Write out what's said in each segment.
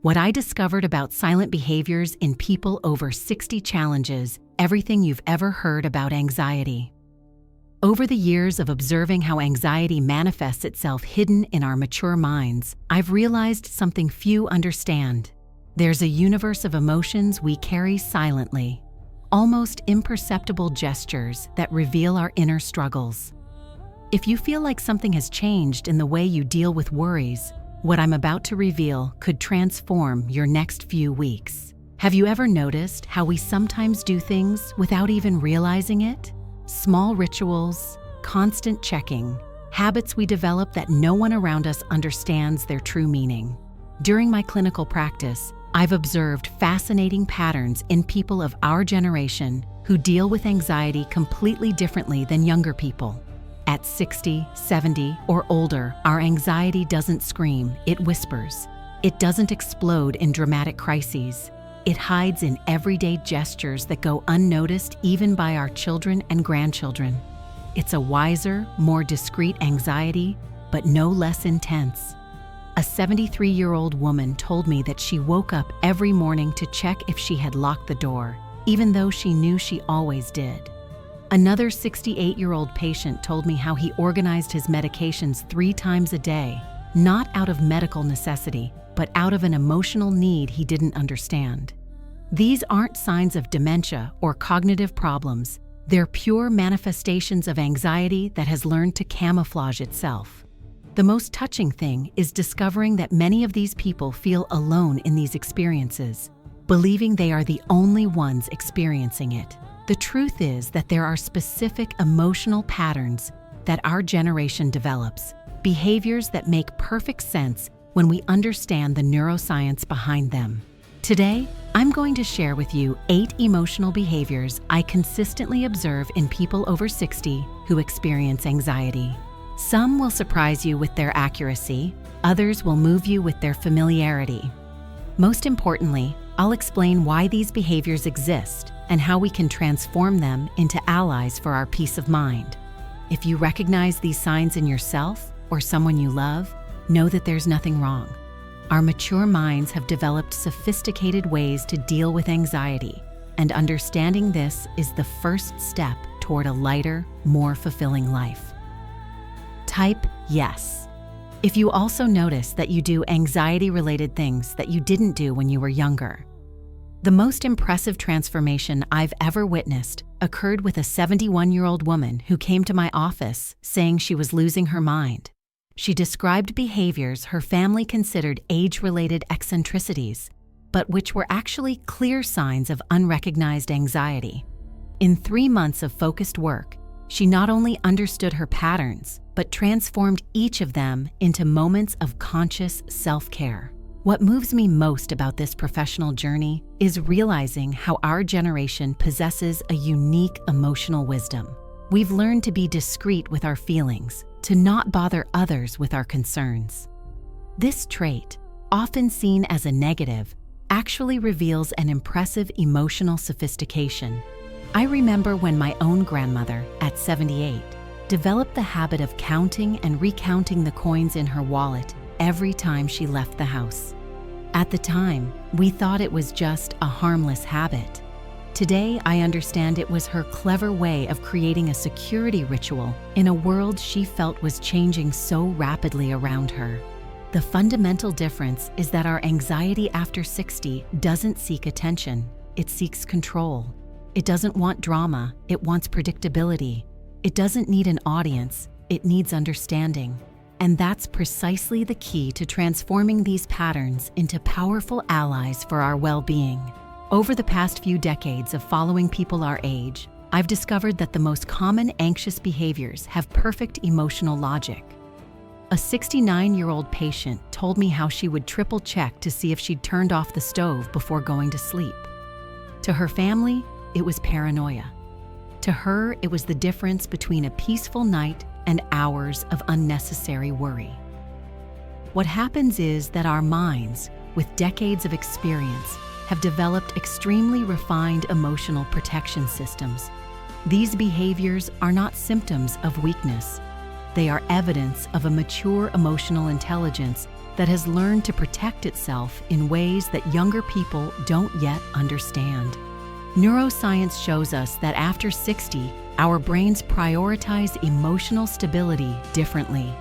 What I discovered about silent behaviors in people over 60 challenges everything you've ever heard about anxiety. Over the years of observing how anxiety manifests itself hidden in our mature minds, I've realized something few understand. There's a universe of emotions we carry silently, almost imperceptible gestures that reveal our inner struggles. If you feel like something has changed in the way you deal with worries, what I'm about to reveal could transform your next few weeks. Have you ever noticed how we sometimes do things without even realizing it? Small rituals, constant checking, habits we develop that no one around us understands their true meaning. During my clinical practice, I've observed fascinating patterns in people of our generation who deal with anxiety completely differently than younger people. At 60, 70, or older, our anxiety doesn't scream, it whispers. It doesn't explode in dramatic crises. It hides in everyday gestures that go unnoticed even by our children and grandchildren. It's a wiser, more discreet anxiety, but no less intense. A 73-year-old woman told me that she woke up every morning to check if she had locked the door, even though she knew she always did. Another 68-year-old patient told me how he organized his medications 3 times a day, not out of medical necessity, but out of an emotional need he didn't understand. These aren't signs of dementia or cognitive problems. They're pure manifestations of anxiety that has learned to camouflage itself. The most touching thing is discovering that many of these people feel alone in these experiences, believing they are the only ones experiencing it. The truth is that there are specific emotional patterns that our generation develops, behaviors that make perfect sense when we understand the neuroscience behind them. Today, I'm going to share with you 8 emotional behaviors I consistently observe in people over 60 who experience anxiety. Some will surprise you with their accuracy, others will move you with their familiarity. Most importantly, I'll explain why these behaviors exist and how we can transform them into allies for our peace of mind. If you recognize these signs in yourself or someone you love, know that there's nothing wrong. Our mature minds have developed sophisticated ways to deal with anxiety, and understanding this is the first step toward a lighter, more fulfilling life. Type yes. If you also notice that you do anxiety-related things that you didn't do when you were younger. The most impressive transformation I've ever witnessed occurred with a 71-year-old woman who came to my office saying she was losing her mind. She described behaviors her family considered age-related eccentricities, but which were actually clear signs of unrecognized anxiety. In 3 months of focused work, she not only understood her patterns, but transformed each of them into moments of conscious self-care. What moves me most about this professional journey is realizing how our generation possesses a unique emotional wisdom. We've learned to be discreet with our feelings, to not bother others with our concerns. This trait, often seen as a negative, actually reveals an impressive emotional sophistication. I remember when my own grandmother, at 78, developed the habit of counting and recounting the coins in her wallet every time she left the house. At the time, we thought it was just a harmless habit. Today, I understand it was her clever way of creating a security ritual in a world she felt was changing so rapidly around her. The fundamental difference is that our anxiety after 60 doesn't seek attention, it seeks control. It doesn't want drama, it wants predictability. It doesn't need an audience, it needs understanding. And that's precisely the key to transforming these patterns into powerful allies for our well-being. Over the past few decades of following people our age, I've discovered that the most common anxious behaviors have perfect emotional logic. A 69-year-old patient told me how she would triple check to see if she'd turned off the stove before going to sleep. To her family, it was paranoia. To her, it was the difference between a peaceful night and hours of unnecessary worry. What happens is that our minds, with decades of experience, have developed extremely refined emotional protection systems. These behaviors are not symptoms of weakness. They are evidence of a mature emotional intelligence that has learned to protect itself in ways that younger people don't yet understand. Neuroscience shows us that after 60, our brains prioritize emotional stability differently.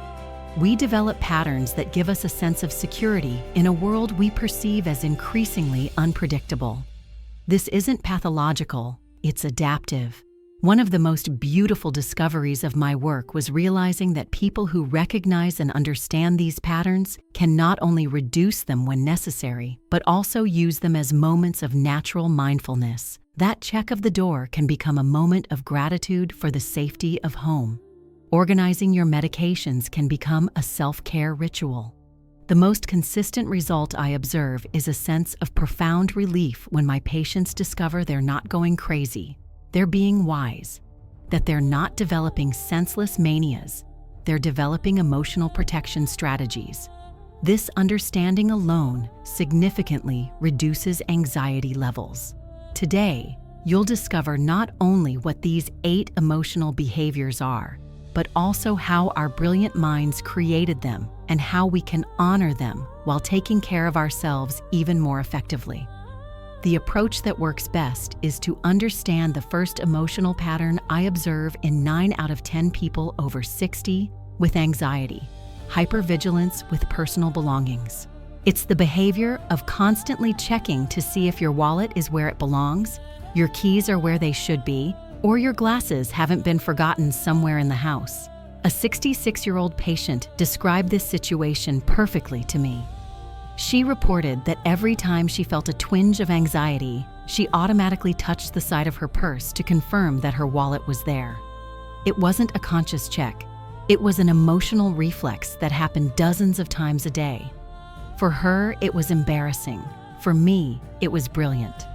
We develop patterns that give us a sense of security in a world we perceive as increasingly unpredictable. This isn't pathological, it's adaptive. One of the most beautiful discoveries of my work was realizing that people who recognize and understand these patterns can not only reduce them when necessary, but also use them as moments of natural mindfulness. That check of the door can become a moment of gratitude for the safety of home. Organizing your medications can become a self-care ritual. The most consistent result I observe is a sense of profound relief when my patients discover they're not going crazy, they're being wise, that they're not developing senseless manias, they're developing emotional protection strategies. This understanding alone significantly reduces anxiety levels. Today, you'll discover not only what these 8 emotional behaviors are, but also how our brilliant minds created them and how we can honor them while taking care of ourselves even more effectively. The approach that works best is to understand the first emotional pattern I observe in 9 out of 10 people over 60 with anxiety: hypervigilance with personal belongings. It's the behavior of constantly checking to see if your wallet is where it belongs, your keys are where they should be, or your glasses haven't been forgotten somewhere in the house. A 66-year-old patient described this situation perfectly to me. She reported that every time she felt a twinge of anxiety, she automatically touched the side of her purse to confirm that her wallet was there. It wasn't a conscious check. It was an emotional reflex that happened dozens of times a day. For her, it was embarrassing. For me, it was brilliant.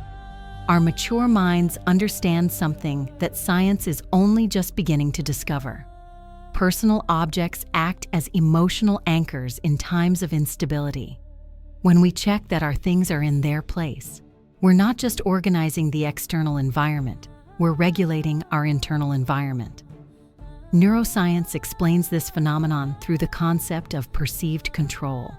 Our mature minds understand something that science is only just beginning to discover. Personal objects act as emotional anchors in times of instability. When we check that our things are in their place, we're not just organizing the external environment, we're regulating our internal environment. Neuroscience explains this phenomenon through the concept of perceived control.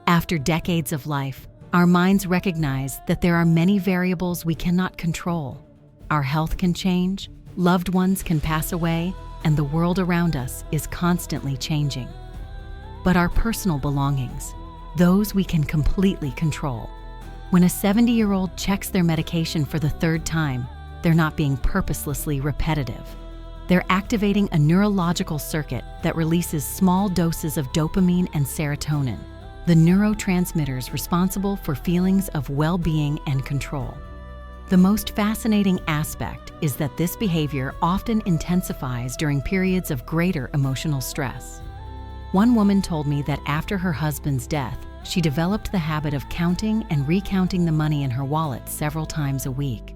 After decades of life, our minds recognize that there are many variables we cannot control. Our health can change, loved ones can pass away, and the world around us is constantly changing. But our personal belongings, those we can completely control. When a 70-year-old checks their medication for the 3rd time, they're not being purposelessly repetitive. They're activating a neurological circuit that releases small doses of dopamine and serotonin, the neurotransmitters responsible for feelings of well-being and control. The most fascinating aspect is that this behavior often intensifies during periods of greater emotional stress. One woman told me that after her husband's death, she developed the habit of counting and recounting the money in her wallet several times a week.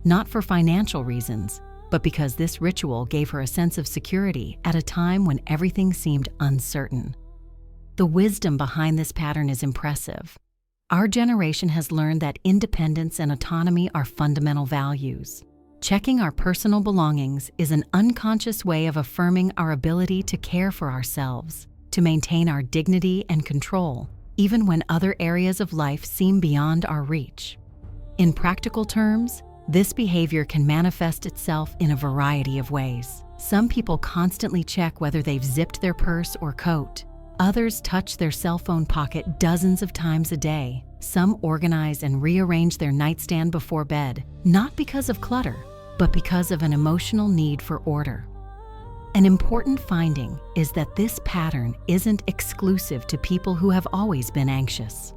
Not for financial reasons, but because this ritual gave her a sense of security at a time when everything seemed uncertain. The wisdom behind this pattern is impressive. Our generation has learned that independence and autonomy are fundamental values. Checking our personal belongings is an unconscious way of affirming our ability to care for ourselves, to maintain our dignity and control, even when other areas of life seem beyond our reach. In practical terms, this behavior can manifest itself in a variety of ways. Some people constantly check whether they've zipped their purse or coat. Others touch their cell phone pocket dozens of times a day. Some organize and rearrange their nightstand before bed, not because of clutter, but because of an emotional need for order. An important finding is that this pattern isn't exclusive to people who have always been anxious.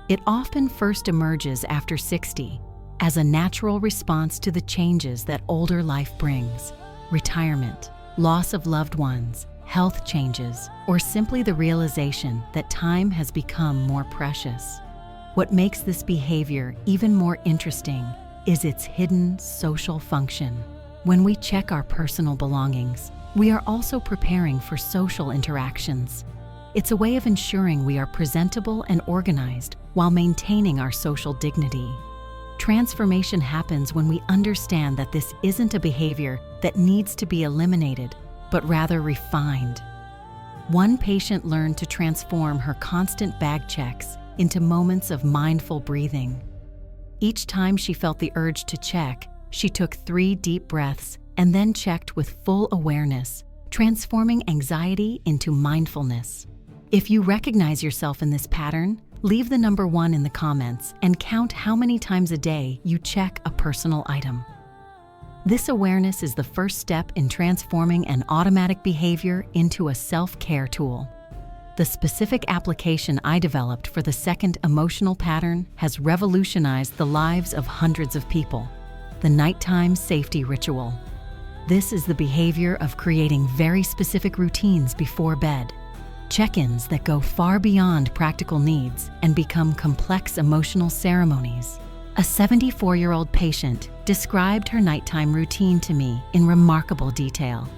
It often first emerges after 60 as a natural response to the changes that older life brings: retirement, loss of loved ones, health changes, or simply the realization that time has become more precious. What makes this behavior even more interesting is its hidden social function. When we check our personal belongings, we are also preparing for social interactions. It's a way of ensuring we are presentable and organized while maintaining our social dignity. Transformation happens when we understand that this isn't a behavior that needs to be eliminated, but rather refined. One patient learned to transform her constant bag checks into moments of mindful breathing. Each time she felt the urge to check, she took 3 deep breaths and then checked with full awareness, transforming anxiety into mindfulness. If you recognize yourself in this pattern, leave the number 1 in the comments and count how many times a day you check a personal item. This awareness is the first step in transforming an automatic behavior into a self-care tool. The specific application I developed for the second emotional pattern has revolutionized the lives of hundreds of people: the nighttime safety ritual. This is the behavior of creating very specific routines before bed. Check-ins that go far beyond practical needs and become complex emotional ceremonies. A 74-year-old patient described her nighttime routine to me in remarkable detail.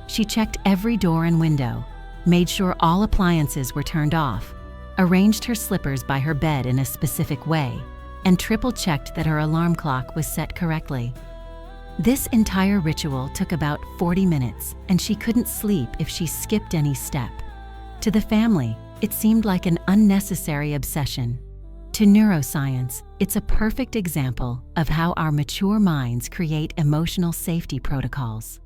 She checked every door and window, made sure all appliances were turned off, arranged her slippers by her bed in a specific way, and triple-checked that her alarm clock was set correctly. This entire ritual took about 40 minutes, and she couldn't sleep if she skipped any step. To the family, it seemed like an unnecessary obsession. To neuroscience, it's a perfect example of how our mature minds create emotional safety protocols.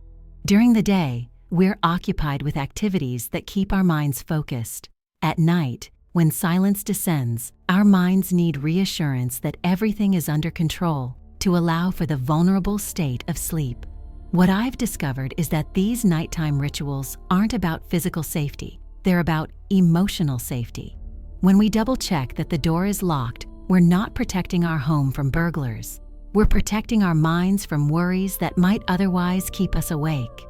During the day, we're occupied with activities that keep our minds focused. At night, when silence descends, our minds need reassurance that everything is under control to allow for the vulnerable state of sleep. What I've discovered is that these nighttime rituals aren't about physical safety, they're about emotional safety. When we double-check that the door is locked, we're not protecting our home from burglars. We're protecting our minds from worries that might otherwise keep us awake.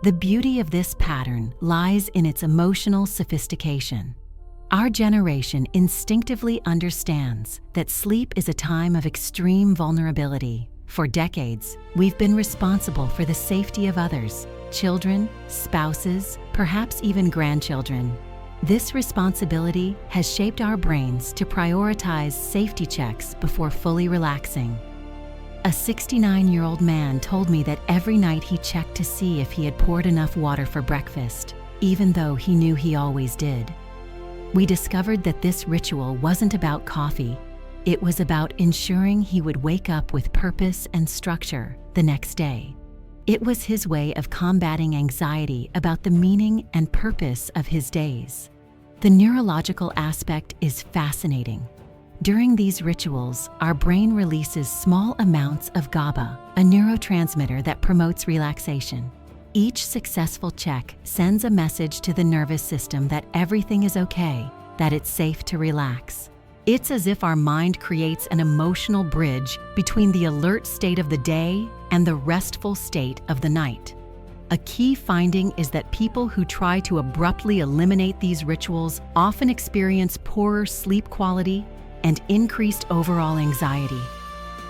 The beauty of this pattern lies in its emotional sophistication. Our generation instinctively understands that sleep is a time of extreme vulnerability. For decades, we've been responsible for the safety of others, children, spouses, perhaps even grandchildren. This responsibility has shaped our brains to prioritize safety checks before fully relaxing. A 69-year-old man told me that every night he checked to see if he had poured enough water for breakfast, even though he knew he always did. We discovered that this ritual wasn't about coffee. It was about ensuring he would wake up with purpose and structure the next day. It was his way of combating anxiety about the meaning and purpose of his days. The neurological aspect is fascinating. During these rituals, our brain releases small amounts of GABA, a neurotransmitter that promotes relaxation. Each successful check sends a message to the nervous system that everything is okay, that it's safe to relax. It's as if our mind creates an emotional bridge between the alert state of the day and the restful state of the night. A key finding is that people who try to abruptly eliminate these rituals often experience poorer sleep quality and increased overall anxiety.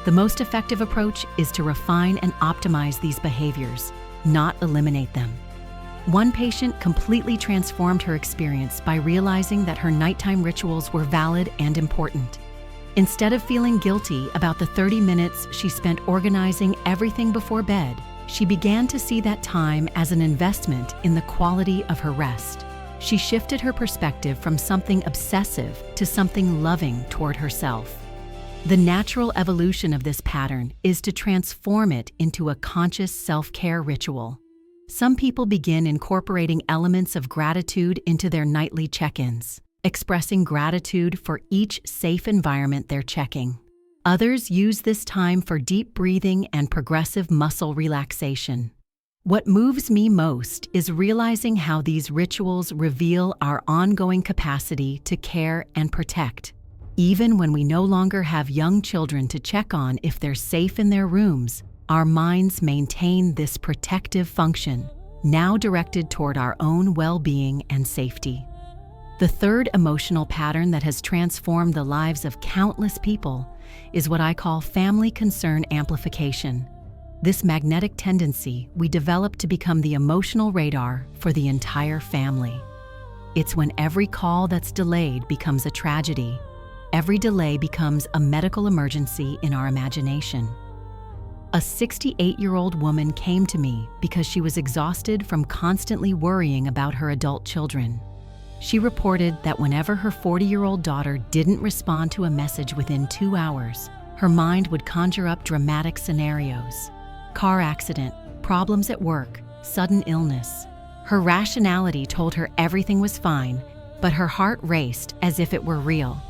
The most effective approach is to refine and optimize these behaviors, not eliminate them. One patient completely transformed her experience by realizing that her nighttime rituals were valid and important. Instead of feeling guilty about the 30 minutes she spent organizing everything before bed, she began to see that time as an investment in the quality of her rest. She shifted her perspective from something obsessive to something loving toward herself. The natural evolution of this pattern is to transform it into a conscious self-care ritual. Some people begin incorporating elements of gratitude into their nightly check-ins, expressing gratitude for each safe environment they're checking. Others use this time for deep breathing and progressive muscle relaxation. What moves me most is realizing how these rituals reveal our ongoing capacity to care and protect. Even when we no longer have young children to check on if they're safe in their rooms, our minds maintain this protective function, now directed toward our own well-being and safety. The third emotional pattern that has transformed the lives of countless people is what I call family concern amplification. This magnetic tendency we develop to become the emotional radar for the entire family. It's when every call that's delayed becomes a tragedy. Every delay becomes a medical emergency in our imagination. A 68-year-old woman came to me because she was exhausted from constantly worrying about her adult children. She reported that whenever her 40-year-old daughter didn't respond to a message within 2 hours, her mind would conjure up dramatic scenarios: car accident, problems at work, sudden illness. Her rationality told her everything was fine, but her heart raced as if it were real.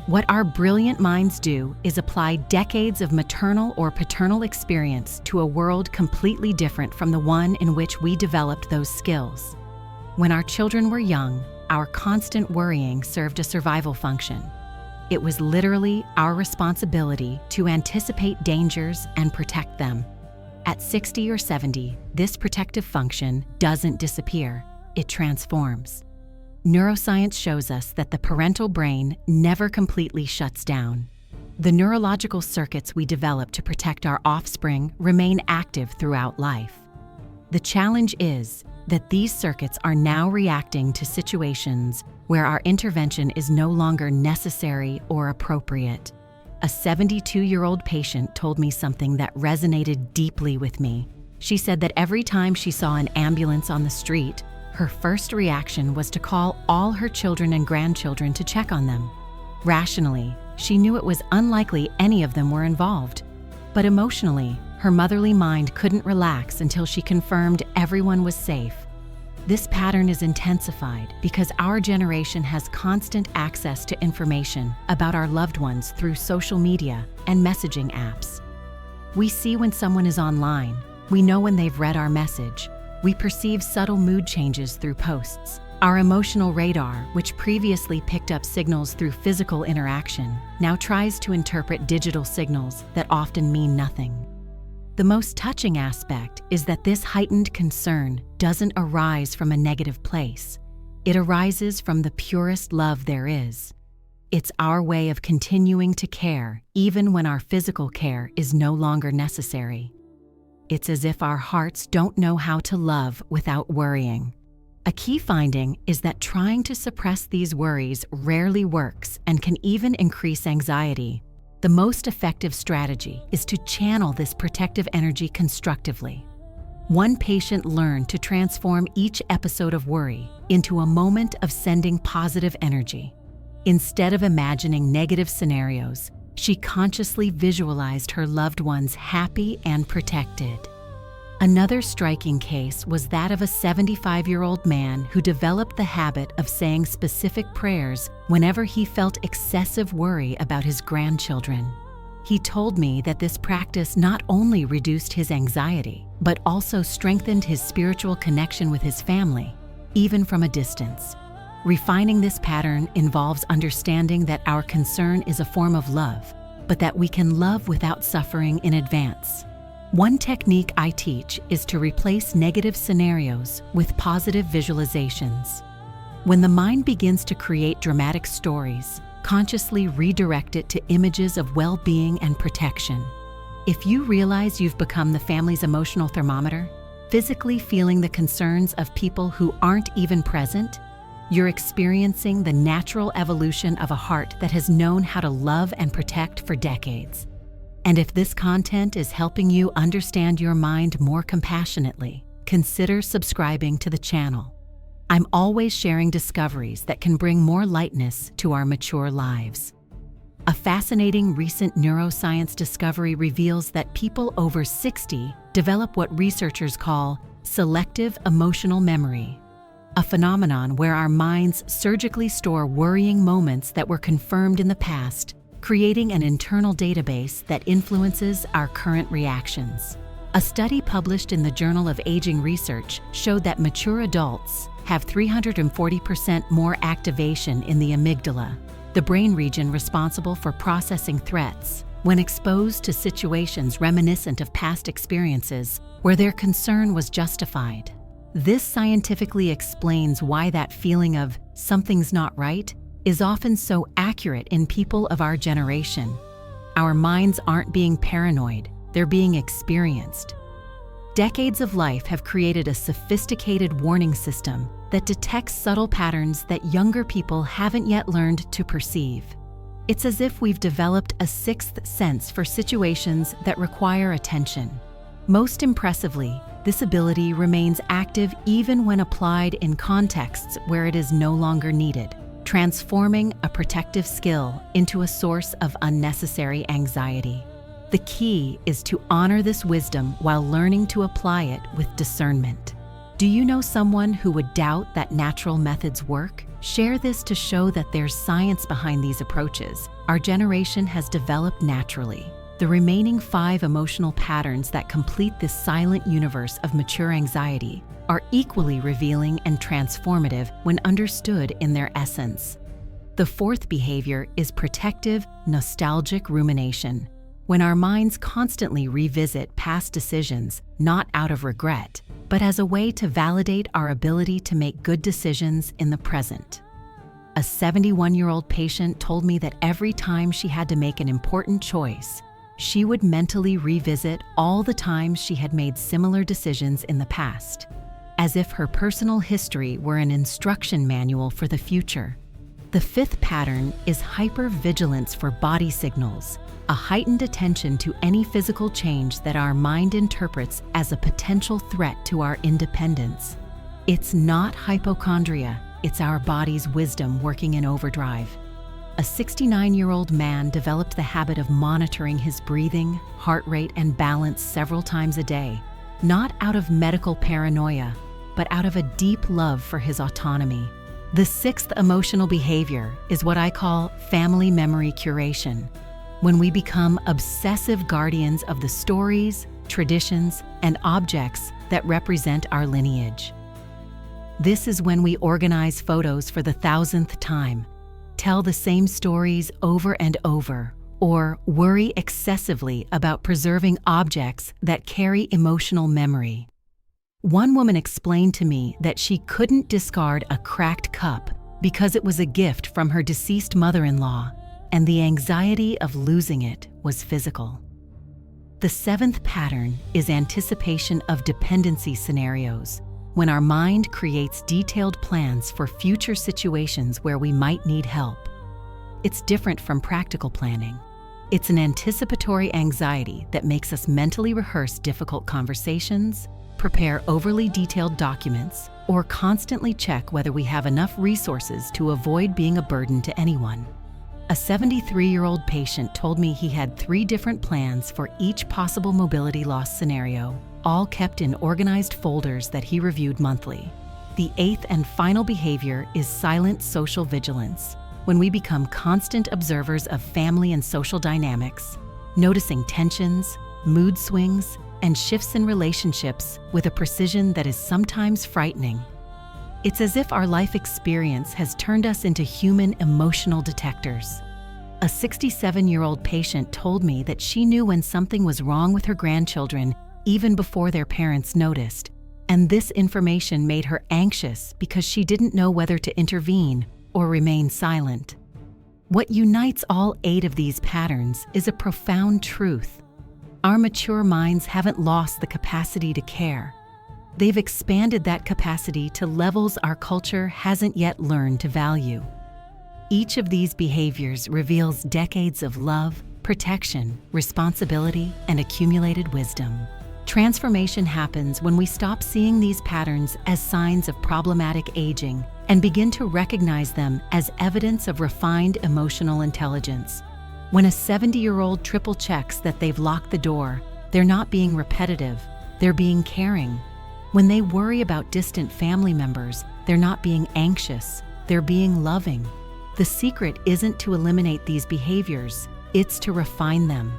What our brilliant minds do is apply decades of maternal or paternal experience to a world completely different from the one in which we developed those skills. When our children were young, our constant worrying served a survival function. It was literally our responsibility to anticipate dangers and protect them. At 60 or 70, this protective function doesn't disappear, it transforms. Neuroscience shows us that the parental brain never completely shuts down. The neurological circuits we develop to protect our offspring remain active throughout life. The challenge is that these circuits are now reacting to situations where our intervention is no longer necessary or appropriate. A 72-year-old patient told me something that resonated deeply with me. She said that every time she saw an ambulance on the street, her first reaction was to call all her children and grandchildren to check on them. Rationally, she knew it was unlikely any of them were involved. But emotionally, her motherly mind couldn't relax until she confirmed everyone was safe. This pattern is intensified because our generation has constant access to information about our loved ones through social media and messaging apps. We see when someone is online. We know when they've read our message. We perceive subtle mood changes through posts. Our emotional radar, which previously picked up signals through physical interaction, now tries to interpret digital signals that often mean nothing. The most touching aspect is that this heightened concern doesn't arise from a negative place. It arises from the purest love there is. It's our way of continuing to care even when our physical care is no longer necessary. It's as if our hearts don't know how to love without worrying. A key finding is that trying to suppress these worries rarely works and can even increase anxiety. The most effective strategy is to channel this protective energy constructively. One patient learned to transform each episode of worry into a moment of sending positive energy. Instead of imagining negative scenarios, she consciously visualized her loved ones happy and protected. Another striking case was that of a 75-year-old man who developed the habit of saying specific prayers whenever he felt excessive worry about his grandchildren. He told me that this practice not only reduced his anxiety, but also strengthened his spiritual connection with his family, even from a distance. Refining this pattern involves understanding that our concern is a form of love, but that we can love without suffering in advance. One technique I teach is to replace negative scenarios with positive visualizations. When the mind begins to create dramatic stories, consciously redirect it to images of well-being and protection. If you realize you've become the family's emotional thermometer, physically feeling the concerns of people who aren't even present, you're experiencing the natural evolution of a heart that has known how to love and protect for decades. And if this content is helping you understand your mind more compassionately, consider subscribing to the channel. I'm always sharing discoveries that can bring more lightness to our mature lives. A fascinating recent neuroscience discovery reveals that people over 60 develop what researchers call selective emotional memory, a phenomenon where our minds surgically store worrying moments that were confirmed in the past, creating an internal database that influences our current reactions. A study published in the Journal of Aging Research showed that mature adults have 340% more activation in the amygdala, the brain region responsible for processing threats, when exposed to situations reminiscent of past experiences where their concern was justified. This scientifically explains why that feeling of something's not right is often so accurate in people of our generation. Our minds aren't being paranoid, they're being experienced. Decades of life have created a sophisticated warning system that detects subtle patterns that younger people haven't yet learned to perceive. It's as if we've developed a sixth sense for situations that require attention. Most impressively, this ability remains active even when applied in contexts where it is no longer needed, transforming a protective skill into a source of unnecessary anxiety. The key is to honor this wisdom while learning to apply it with discernment. Do you know someone who would doubt that natural methods work? Share this to show that there's science behind these approaches our generation has developed naturally. The remaining 5 emotional patterns that complete this silent universe of mature anxiety are equally revealing and transformative when understood in their essence. The 4th behavior is protective, nostalgic rumination. When our minds constantly revisit past decisions, not out of regret, but as a way to validate our ability to make good decisions in the present. A 71-year-old patient told me that every time she had to make an important choice, she would mentally revisit all the times she had made similar decisions in the past, as if her personal history were an instruction manual for the future. The 5th pattern is hypervigilance for body signals, a heightened attention to any physical change that our mind interprets as a potential threat to our independence. It's not hypochondria, it's our body's wisdom working in overdrive. A 69-year-old man developed the habit of monitoring his breathing, heart rate, and balance several times a day, not out of medical paranoia, but out of a deep love for his autonomy. The 6th emotional behavior is what I call family memory curation. When we become obsessive guardians of the stories, traditions, and objects that represent our lineage. This is when we organize photos for the 1000th time, tell the same stories over and over, or worry excessively about preserving objects that carry emotional memory. One woman explained to me that she couldn't discard a cracked cup because it was a gift from her deceased mother-in-law, and the anxiety of losing it was physical. The 7th pattern is anticipation of dependency scenarios, when our mind creates detailed plans for future situations where we might need help. It's different from practical planning. It's an anticipatory anxiety that makes us mentally rehearse difficult conversations, prepare overly detailed documents, or constantly check whether we have enough resources to avoid being a burden to anyone. A 73-year-old patient told me he had 3 different plans for each possible mobility loss scenario, all kept in organized folders that he reviewed monthly. The 8th and final behavior is silent social vigilance, when we become constant observers of family and social dynamics, noticing tensions, mood swings, and shifts in relationships with a precision that is sometimes frightening. It's as if our life experience has turned us into human emotional detectors. A 67-year-old patient told me that she knew when something was wrong with her grandchildren even before their parents noticed, and this information made her anxious because she didn't know whether to intervene or remain silent. What unites all 8 of these patterns is a profound truth. Our mature minds haven't lost the capacity to care. They've expanded that capacity to levels our culture hasn't yet learned to value. Each of these behaviors reveals decades of love, protection, responsibility, and accumulated wisdom. Transformation happens when we stop seeing these patterns as signs of problematic aging and begin to recognize them as evidence of refined emotional intelligence. When a 70-year-old triple checks that they've locked the door, they're not being repetitive, they're being caring. When they worry about distant family members, they're not being anxious, they're being loving. The secret isn't to eliminate these behaviors, it's to refine them.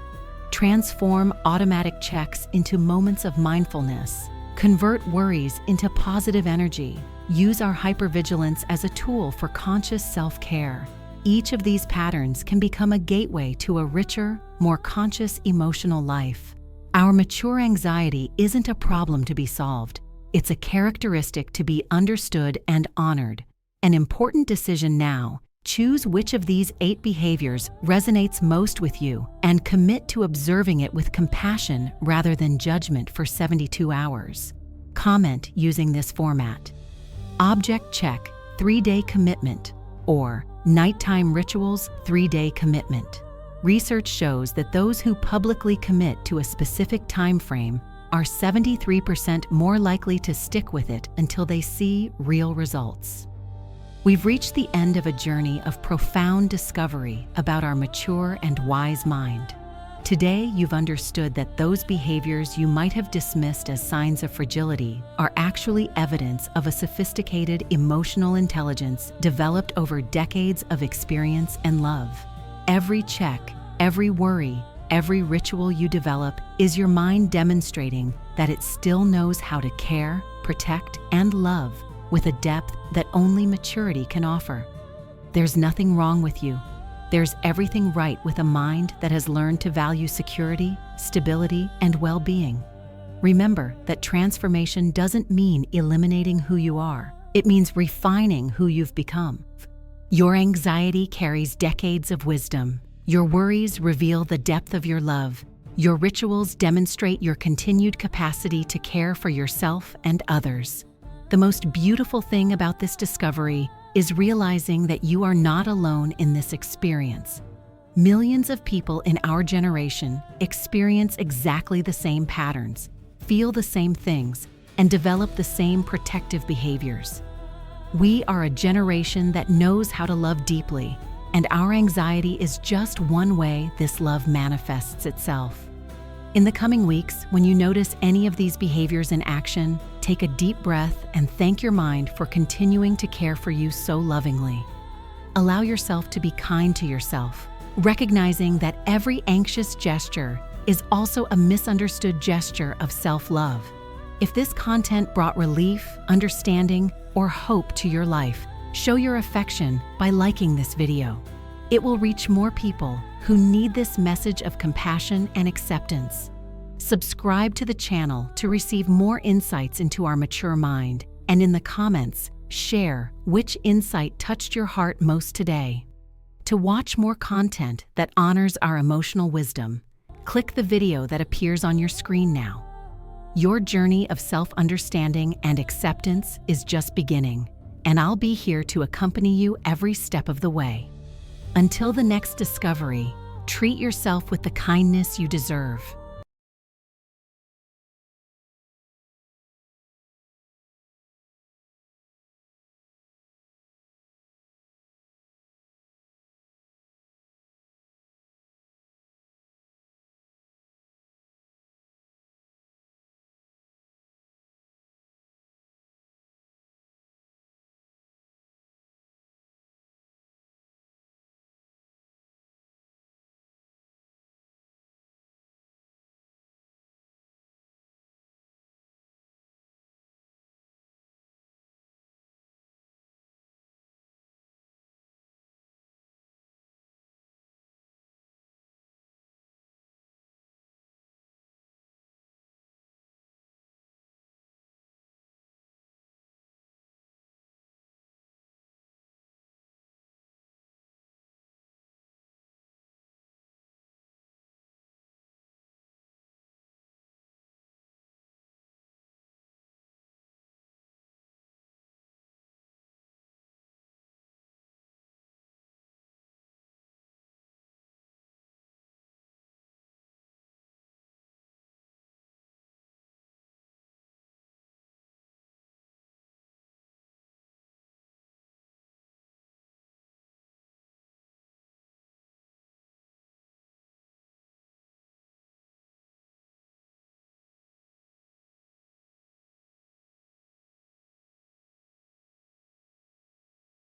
Transform automatic checks into moments of mindfulness. Convert worries into positive energy. Use our hypervigilance as a tool for conscious self-care. Each of these patterns can become a gateway to a richer, more conscious emotional life. Our mature anxiety isn't a problem to be solved. It's a characteristic to be understood and honored. An important decision now: choose which of these 8 behaviors resonates most with you and commit to observing it with compassion rather than judgment for 72 hours. Comment using this format: object check, 3-day commitment, or Nighttime rituals, 3-day commitment. Research shows that those who publicly commit to a specific time frame are 73% more likely to stick with it until they see real results. We've reached the end of a journey of profound discovery about our mature and wise mind. Today, you've understood that those behaviors you might have dismissed as signs of fragility are actually evidence of a sophisticated emotional intelligence developed over decades of experience and love. Every check, every worry, every ritual you develop is your mind demonstrating that it still knows how to care, protect, and love with a depth that only maturity can offer. There's nothing wrong with you. There's everything right with a mind that has learned to value security, stability, and well-being. Remember that transformation doesn't mean eliminating who you are. It means refining who you've become. Your anxiety carries decades of wisdom. Your worries reveal the depth of your love. Your rituals demonstrate your continued capacity to care for yourself and others. The most beautiful thing about this discovery is realizing that you are not alone in this experience. Millions of people in our generation experience exactly the same patterns, feel the same things, and develop the same protective behaviors. We are a generation that knows how to love deeply, and our anxiety is just one way this love manifests itself. In the coming weeks, when you notice any of these behaviors in action, take a deep breath and thank your mind for continuing to care for you so lovingly. Allow yourself to be kind to yourself, recognizing that every anxious gesture is also a misunderstood gesture of self-love. If this content brought relief, understanding, or hope to your life, show your affection by liking this video. It will reach more people who need this message of compassion and acceptance. Subscribe to the channel to receive more insights into our mature mind, and in the comments, share which insight touched your heart most today. To watch more content that honors our emotional wisdom, click the video that appears on your screen now. Your journey of self-understanding and acceptance is just beginning, and I'll be here to accompany you every step of the way. Until the next discovery, treat yourself with the kindness you deserve.